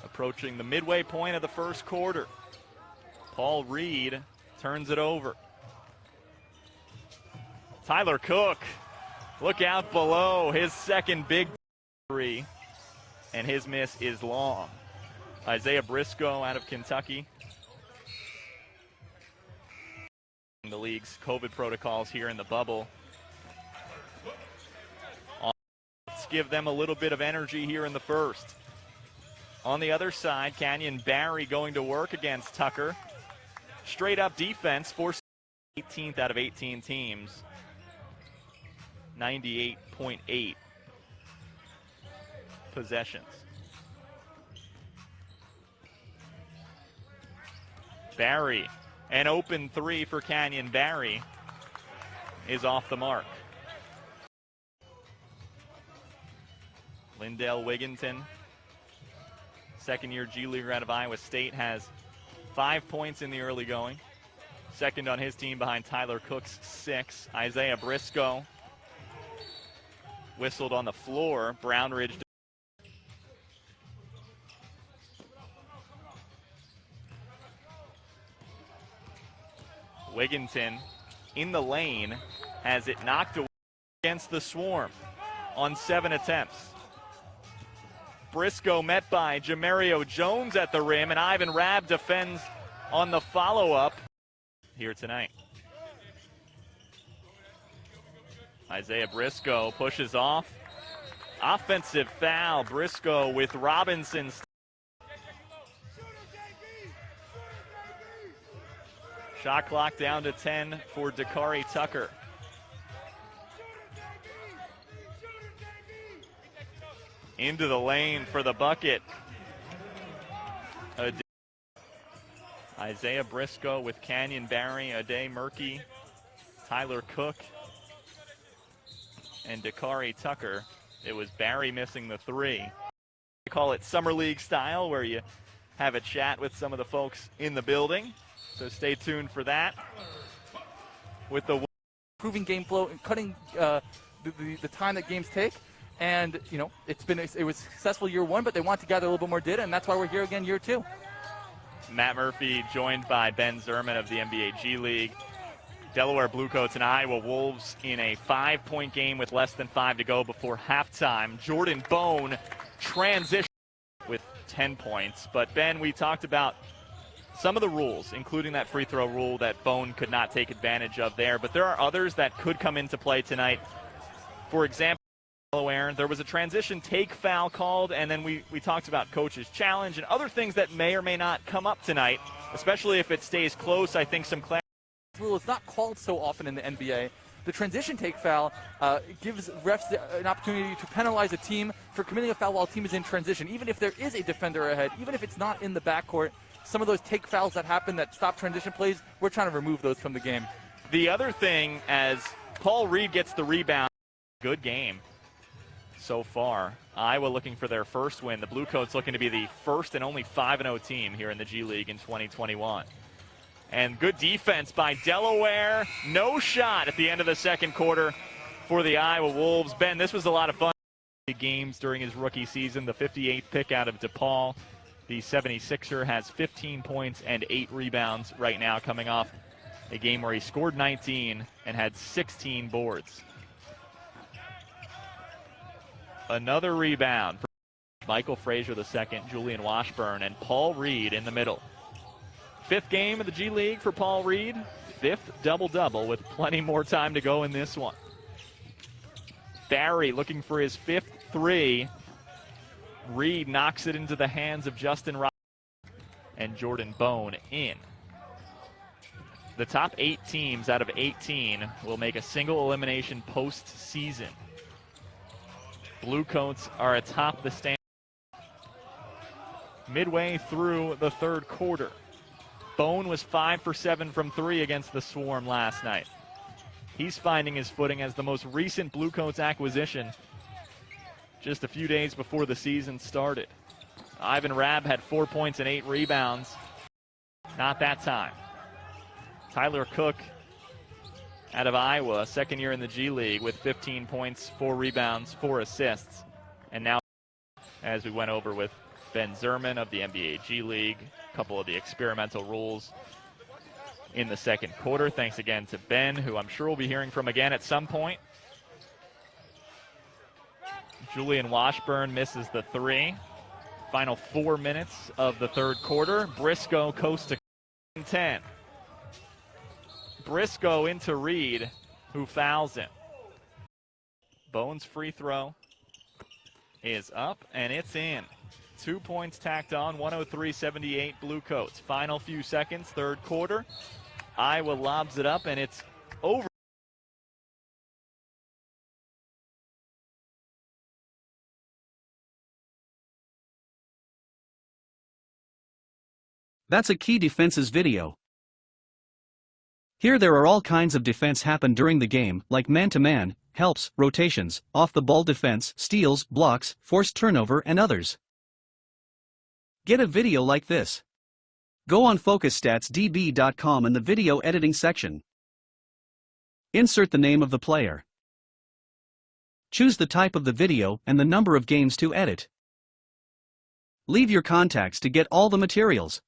Approaching the midway point of the first quarter. Paul Reed turns it over. Tyler Cook, look out below, his second big three, and his miss is long. Isaiah Briscoe out of Kentucky. The league's COVID protocols here in the bubble. Let's give them a little bit of energy here in the first. On the other side, Canyon Barry going to work against Tucker. Straight up defense, forcing 18th out of 18 teams. 98.8 possessions. Barry, an open three for Canyon Barry, is off the mark. Lindell Wigginton, second-year G Leaguer out of Iowa State, has 5 points in the early going. Second on his team behind Tyler Cook's 6. Isaiah Briscoe whistled on the floor. Brownridge. Wigginton in the lane has it knocked away against the Swarm on 7 attempts. Briscoe met by Jamario Jones at the rim, and Ivan Rabb defends on the follow-up here tonight. Isaiah Briscoe pushes off. Offensive foul. Briscoe with Robinson. Shot clock down to 10 for Dakari Tucker. Into the lane for the bucket. Isaiah Briscoe with Canyon Barry, Ade Murky, Tyler Cook, and Dakari Tucker. It was Barry missing the three. They call it Summer League style, where you have a chat with some of the folks in the building. So stay tuned for that. With the improving game flow and cutting the time that games take. And, you know, it was successful year one, but they want to gather a little bit more data, and that's why we're here again year two. Matt Murphy joined by Ben Zerman of the NBA G League. Delaware Bluecoats and Iowa Wolves in a 5-point game with less than 5 to go before halftime. Jordan Bone transitioned with 10 points. But, Ben, we talked about some of the rules, including that free throw rule that Bone could not take advantage of there. But there are others that could come into play tonight. For example, Delaware, there was a transition take foul called, and then we talked about coach's challenge and other things that may or may not come up tonight, especially if it stays close. I think some clarity. Rule is not called so often in the NBA. The transition take foul gives refs an opportunity to penalize a team for committing a foul while a team is in transition, even if there is a defender ahead, even if it's not in the backcourt. Some of those take fouls that happen that stop transition plays, we're trying to remove those from the game. The other thing, as Paul Reed gets the rebound, good game so far. Iowa looking for their first win. The Bluecoats looking to be the first and only 5-0 team here in the G League in 2021. And good defense by Delaware. No shot at the end of the second quarter for the Iowa Wolves. Ben, this was a lot of fun. Games during his rookie season. The 58th pick out of DePaul. The 76er has 15 points and 8 rebounds right now, coming off a game where he scored 19 and had 16 boards. Another rebound for Michael Frazier the second, Julian Washburn, and Paul Reed in the middle. 5th game of the G League for Paul Reed. 5th double-double with plenty more time to go in this one. Barry looking for his 5th three. Reed knocks it into the hands of Justin Robinson and Jordan Bone in. The top 8 teams out of 18 will make a single elimination postseason. Bluecoats are atop the stand midway through the third quarter. Bone was 5 for 7 from 3 against the Swarm last night. He's finding his footing as the most recent Bluecoats acquisition just a few days before the season started. Ivan Rabb had 4 points and 8 rebounds. Not that time. Tyler Cook out of Iowa, second year in the G League with 15 points, 4 rebounds, 4 assists. And now, as we went over with Ben Zerman of the NBA G League, a couple of the experimental rules in the second quarter. Thanks again to Ben, who I'm sure we'll be hearing from again at some point. Julian Washburn misses the 3. Final 4 minutes of the third quarter. Briscoe coast to 10. Briscoe into Reed, who fouls him. Bones' free throw is up, and it's in. 2 points tacked on, 103-78 Bluecoats. Final few seconds, third quarter. Iowa lobs it up, and it's over. That's a key defenses video. Here there are all kinds of defense happen during the game, like man-to-man, helps, rotations, off-the-ball defense, steals, blocks, forced turnover and others. Get a video like this. Go on focusstats.db.com in the video editing section. Insert the name of the player. Choose the type of the video and the number of games to edit. Leave your contacts to get all the materials.